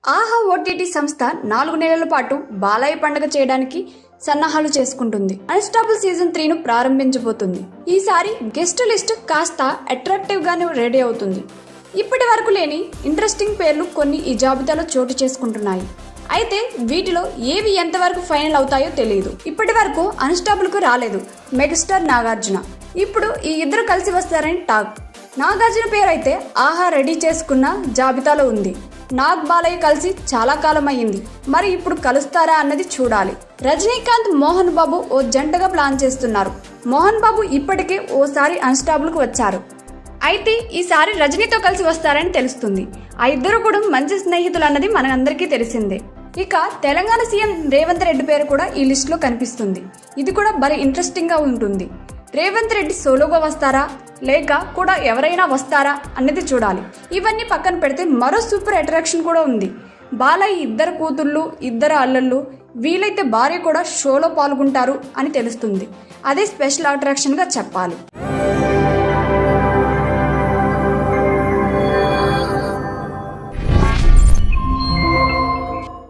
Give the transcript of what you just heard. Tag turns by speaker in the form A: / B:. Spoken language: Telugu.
A: ఆహా ఓటీటీ సంస్థ 4 నెలల పాటు బాలయ్య పండుగ చేయడానికి సన్నాహాలు చేసుకుంటుంది. అన్స్టాపుల్ సీజన్ 3ను ప్రారంభించబోతుంది. ఈసారి గెస్ట్ లిస్ట్ కాస్త అట్రాక్టివ్ గానే రెడీ అవుతుంది. ఇప్పటి వరకు లేని ఇంట్రెస్టింగ్ పేర్లు కొన్ని ఈ జాబితాలో చోటు చేసుకుంటున్నాయి. అయితే వీటిలో ఏవి ఎంతవరకు ఫైనల్ అవుతాయో తెలియదు. ఇప్పటి వరకు అన్స్టాపుల్ కు రాలేదు మెగాస్టార్ నాగార్జున. ఇప్పుడు ఈ ఇద్దరు కలిసి వస్తారని టాక్. నాగార్జున పేరైతే ఆహా రెడీ చేసుకున్న జాబితాలో ఉంది. నాగ్ బాలయ్య కలిసి చాలా కాలం అయ్యింది. మరి ఇప్పుడు కలుస్తారా అన్నది చూడాలి. రజనీకాంత్ మోహన్ బాబు ఓ జంటగా ప్లాన్ చేస్తున్నారు. మోహన్ బాబు ఇప్పటికే ఓసారి అన్స్టాపుల్ కు వచ్చారు. అయితే ఈసారి రజనీతో కలిసి వస్తారని తెలుస్తుంది. ఆ ఇద్దరు కూడా మంచి స్నేహితులు అన్నది మనందరికీ తెలిసిందే. ఇక తెలంగాణ సీఎం రేవంత్ రెడ్డి పేరు కూడా ఈ లిస్ట్ లో కనిపిస్తుంది. ఇది కూడా భలే ఇంట్రెస్టింగ్ గా ఉంటుంది. రేవంత్ రెడ్డి సోలోగా వస్తారా లేక కూడా ఎవరైనా వస్తారా అన్నది చూడాలి. ఇవన్నీ పక్కన పెడితే మరో సూపర్ అట్రాక్షన్ కూడా ఉంది. బాలయ్య ఇద్దరు కూతుళ్ళు, ఇద్దరు అల్లళ్ళు, వీలైతే భార్య కూడా షోలో పాల్గొంటారు అని తెలుస్తుంది. అదే స్పెషల్ అట్రాక్షన్ గా చెప్పాలి.